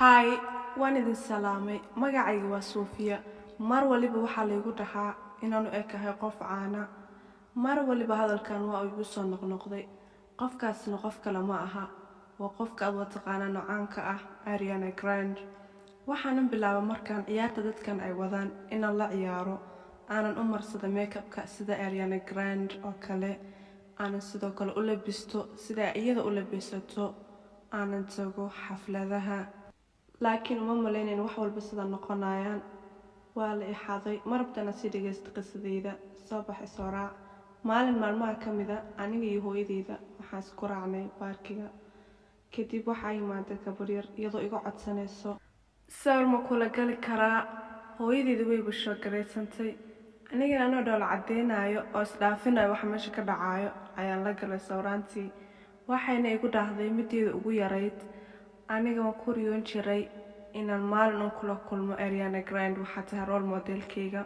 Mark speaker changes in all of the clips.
Speaker 1: Hi, waan idin salaamay. Magacaygu waa Sofia. Mar waliba waxaa laygu dhahaa inaan u ekahay qof caana. Mar waliba hadalkan waa igu soo noqnoqday. Qofkaasna qof kale ma aha. Waa qofka aad taqaana nocaanka ah, Ariana Grande. Waxaanan bilaabay markaan ciyaarta dadkan ay wadaan inaan la ciyaaro. Aanan u marsado makeup-ka sida Ariana Grande oo kale. Aanan sidoo kale u labisto sida iyada u labisato. Aanan tago xafladaha. laakiin uma maleynayn wax walba sida noqonayaan. Waa la ixaaday marabtana si dhageysta qisadeyda soo baxay soo raac. Maalin maalmaha ka mid ah aniga iyo hooyadeyda waxaan isku raacnay baarkiga. Kadib waxaa imaaday gabar yar iyadoo iga codsanayso sawir ma kula gali karaa. Hooyadeyda way busho gareysantay. Anigana anoo dhoola cadeynayo oo isdhaafinayo waxa meesha ka dhacayo ayaan la galay sawraantii. Waxayna igu dhahday mideeda ugu yarayd. Aniga waan ku riyoon jiray inaan maalin kula kulmo Ariana Grande waxaa tahay role modelkayga.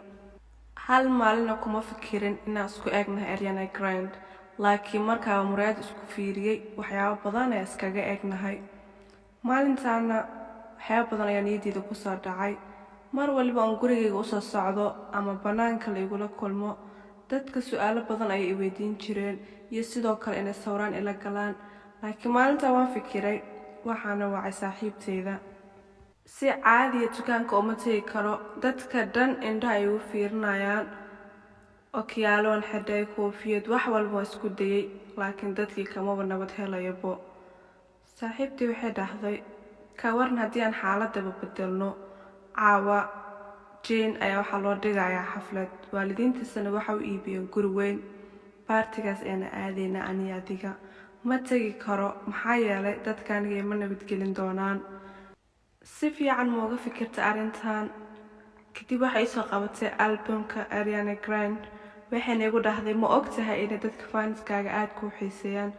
Speaker 1: Hal maalin kuma fikirin inaan isku eegnahay Ariana Grande, laakiin markaa muraad isku fiiriyay waxyaabo badan ay iskaga eegnahay. Maalintaana waxyaabo badan ayaa niyadeyda ku soo dhacay. Mar waliba aan gurigayga u soo socdo ama banaanka la igula kulmo, dadka su'aalo badan ayay i weydiin jireen iyo sidoo kale inay sawiraan ila galaan. Laakiin maalinta waan fikiray waxaana wacay saaxiibteyda. Si caadi ah dukaanka uma tagi karo, dadka dhan indhaha ay u fiirinayaan. Okiyaalon xidhay koofiyad wax walba isku dayay, laakiin dadkii kama nabad helayabo. Saaxiibtey waxay dhahday ka waran haddii aan xaaladaba bedelno. Caawa Jane ayaa waxaa loo dhigayaa xaflad. Waalidiintiisana waxa u iibiyeen guri weyn. Baartigaas ayna aadayna ani adiga. Ma tagi karo maxaa yeelay dadkan ma nabadgelin doonaan. Si fiican ma uga fikirta arrintan. Kadib waxay soo qabatay albumka Ariana Grande. Waxayna igu dhahday ma ogtahay in dadka fanskaaga aad ku xiiseeyaan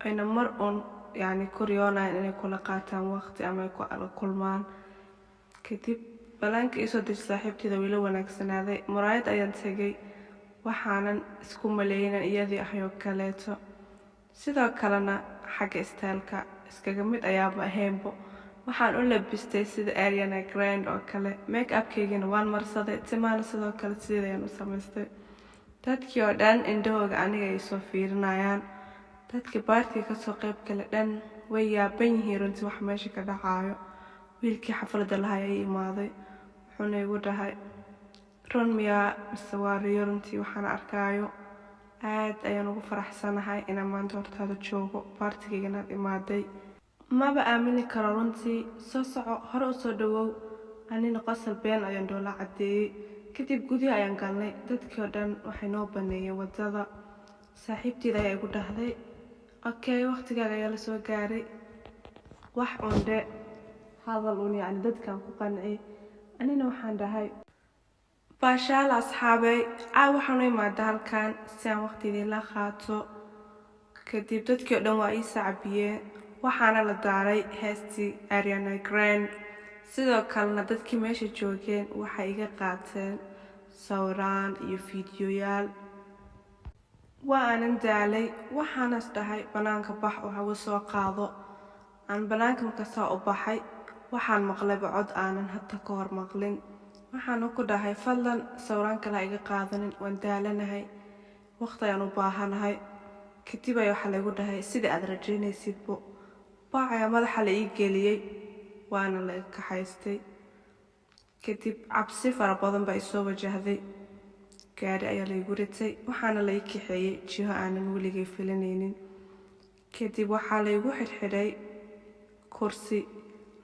Speaker 1: ayna mar ku riyoonayaan inay kula qaataan waqti ama ay ku kulmaan. Kadib balaanka isoo dejisay saaxiibteyda wila wanaagsanaaday. Muraayad ayaan tagay. Waxaanan isku maleynan iyadii ahyo kaleeto. Sidoo kalena xagga isteelka iskaga mid ayaaba ahaynbo. Waxaan u labistay sida Ariana Grande oo kale. Make-up-kaygana waan marsaday. Timaana sidoo kale sidayaan u samaystay. Dadkii oo dhan indhahooga aniga ay soo fiirinayaan. Dadkii baartiga ka soo qayb kale dhan way yaaban yihiin runtii wax meesha ka dhacayo. Wiilkii xafladda lahaa ayay imaaday. Wuxuuna igu dhahay run miyaa mise waa riyo runtii waxaan arkayo. Aad ayaan ugu faraxsanahay inaan maanta hortaada joogo. Baartigaygana imaaday. Maba aamini karo runtii. Soo soco hore u soo dhawow. Anina qosol been ayaan dhoola cadeeyay. Kadib gudaha ayaan galnay. Dadkii oo dhan waxay noo baneeyeen wadada. Saaxiibteyda ayaa igu dhahday okay waqtigaaga ayaa la soo gaaray. Wax cunde hadal dadkan ku qancay. Anina waxaan dhahay baashaal asxaabay waxaan u imaaday halkan si aan waqtigeeda la qaato. Kadib dadkii oo dhan waa ii sacbiyeen. Waxaana la daaray heestii Ariana Grande. Sidoo kalena dadkii meesha joogeen waxay iga qaateen sawiraan iyo fiidiyoyaal. Waanan daalay. Waxaanas dhahay banaanka bax oo hawo soo qaado. Aan banaanka markaa u baxay. Waxaan maqlay cod aanan hadda ka hor maqlin. Waxaan ku dhahay fadlan sawiraan kale iga qaadanin waan daalanahay. Waqti ayaan u baahanahay. Kadib waxa la igu dhahay sida aad rajaynaysidbo. Bacaya madaxa la ii geliyay waana la kaxaystay. Kadib cabsi fara badan baa soo wajahday. Gaari ayaa la igu ritay. Waxaana la ii kaxeeyay jiho aanan weligay filanaynin. Kadib waxaa la igu xidhay kursi.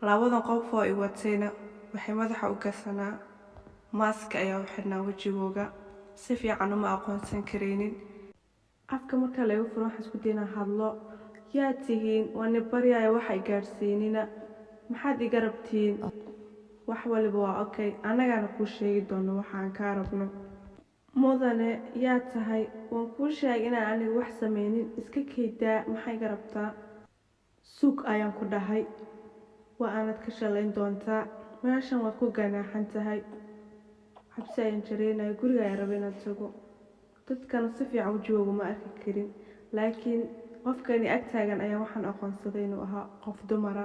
Speaker 1: Labadan qof oo i watayna waxay madaxa u gasanaa mask ayaa u xidhnaa wajigooga. Si fiican uma aqoonsan kareynin. Afka marka la igu furo waxaan isku daynaa hadlo. Yaa tihiin waan baryaaya waxay gaarsiinina. Maxaad iga rabtiin? Wax waliba waa okay. Anagana ku sheegi doono waxaan ka rabno. Mudane yaa tahay waan ku sheegay inaan anigu wax sameynin. Iska keydaa maxay iga rabtaa? Suug ayaan ku dhahay. Waa aanad ka shalayn doontaa. Meeshan waad ku ganaaxan tahay. Xabsi ayaan jareenay guriga ayaan rabay inaan tago. Dadkana si fiican wajigooga ma arki karin. Laakiin qofkani ag taagan ayaa waxaan aqoonsaday inuu ahaa qof dumara.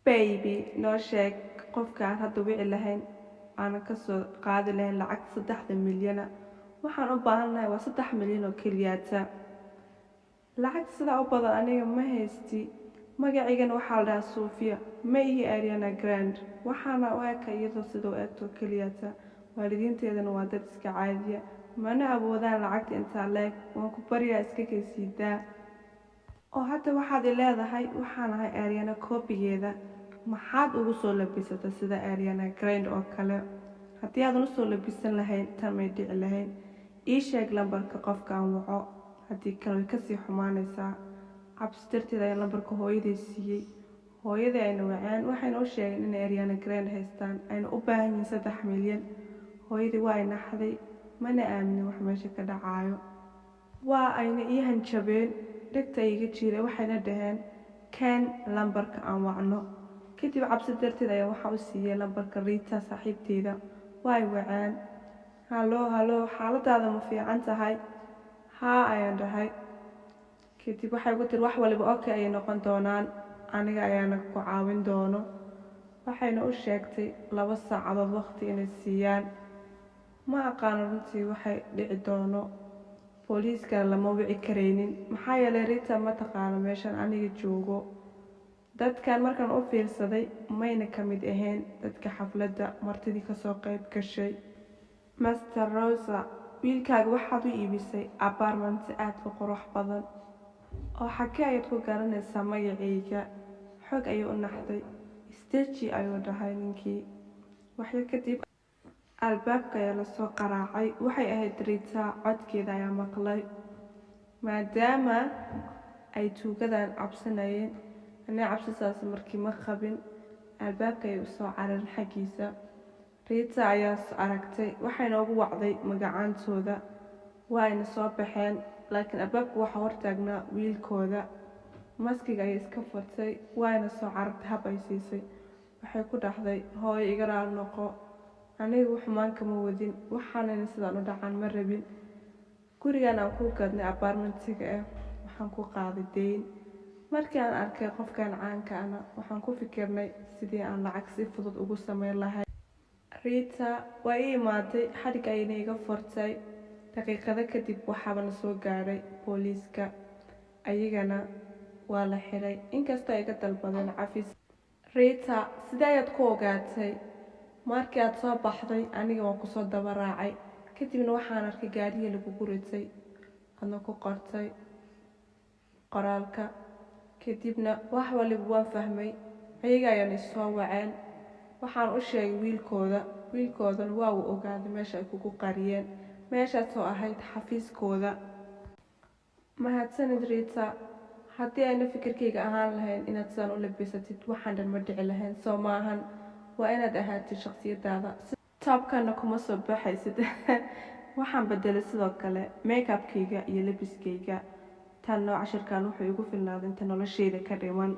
Speaker 1: baby noo sheeg qofka aan hadda wici lahayn aan ka soo qaadi lahayn lacag 3 milyan waxaan u baahanahay waa 3 milyan oo kaliyaata lacag sida u badan aniga ma haysti magaciigana waxaa la dhahaa Sofia ma ihi Ariana Grande waxaana u eka iyadoo sidoo eegto kaliyaata waalidiinteedana waa dad iska caadiya mana awoodaan lacagta inta leeg waan ku bariyaa iska kaysiidaa oo hadda waxaad leedahay waxaan ahay Ariana copygeeda maxaad ugu soo labisata sida Ariana Grande oo kale haddii aad u soo labisan lahayn tan may dhici lahayn ii sheeg lambarka qofka aan waco haddii kale way kasii xumaanaysaa cabsi darteed ayaan lambarka hooyaday siiyey hooyaday ayna waceen waxayna u sheegeen in Ariana Grande haystaan ayna u baahan yihiin 3 milyan hooyaday waa ay naxday mana aaminin wax meesha ka dhacayo waa ayna ii hanjabeen dhegta iga jiray waxayna dhaheen kan lambarka aan wacno kadib cabsi darteed ayaa waxa u siiyay lambarka Rita saaxiibteeda waa ay waceen halo xaaladaada ma fiican tahay haa ayaan dhahay kadib waxay ku tiri wax waliba okay ay noqon doonaan aniga ayaana ku caawin doono waxayna u sheegtay 2 saacadood waqti inay siiyaan ma aqaan runtii waxay dhici doono booliiska lama wici kareynin maxaa yeelay Rita ma taqaan meeshan aniga joogo dadkan markaan u fiirsaday mayna kamid ahayn dadka xafladda martidii ka soo qayb gashay Master Rosa wiilkaaga waxaad u iibisay apartment aad u qurux badan oo xagee ayaad ku garanaysaa magacayga xog ayuu u naxday stage ayuu dhahay ninkii waxay kadib albaabka ayaa la soo qaraacay waxay ahayd Rita codkeeda ayaa maqlay maadaama ay tuugadan cabsanayeen anaa cabsisaas markii ma qabin albaabka ay u soo cararin xagiisa Rita ayaa aragtay waxayna ugu wacday magacaantooda waayna soo baxeen laakiin albaabka waxa hortaagnaa wiilkooda maskiga ay iska furtay waayna soo carartay hab ay siisay waxay ku dhaxday hooyo iga raal noqo anigu xumaan kama wadin waxaanayna sidaan u dhacan ma rabin gurigan aan ku gadnay apartmentiga waxaan ku qaaday deyn markii aan arkay qofkan caanka ana waxaan ku fikirnay sidii aan lacag si fudud ugu sameyn lahayn Rita waa ii imaaday xarig ayna iga furtay daqiiqado kadib waxaaba la soo gaaray booliiska ayagana waa la xiray inkastoo ay ka dalbadeen cafis Rita sidee ayaad ku ogaatay markii aad soo baxday aniga waan ku soo daba raacay kadibna waxaan arkay gaariga lagu guritay adna ku qortay qoraalka kadibna wax waliba waan fahmay ayaga ayaan soo waceen waxaan u sheegay wiilkoodan waa uu ogaaday meesha ay kugu qariyeen meeshaas oo ahayd xafiiskooda mahadsanid Rita haddii ayna fikirkayga ahaan lahayn inaad sidaan u labisatid waxaan dhan ma dhici lahayn soo maahan waa inaad ahaatid shakhsiyadaada toobkana kuma soo baxaysid waxaan bedelay sidoo kale make-upkayga iyo labiskayga tan nooca shirkaan wuxuu igu filnaaday inta noloshayda ka dhiman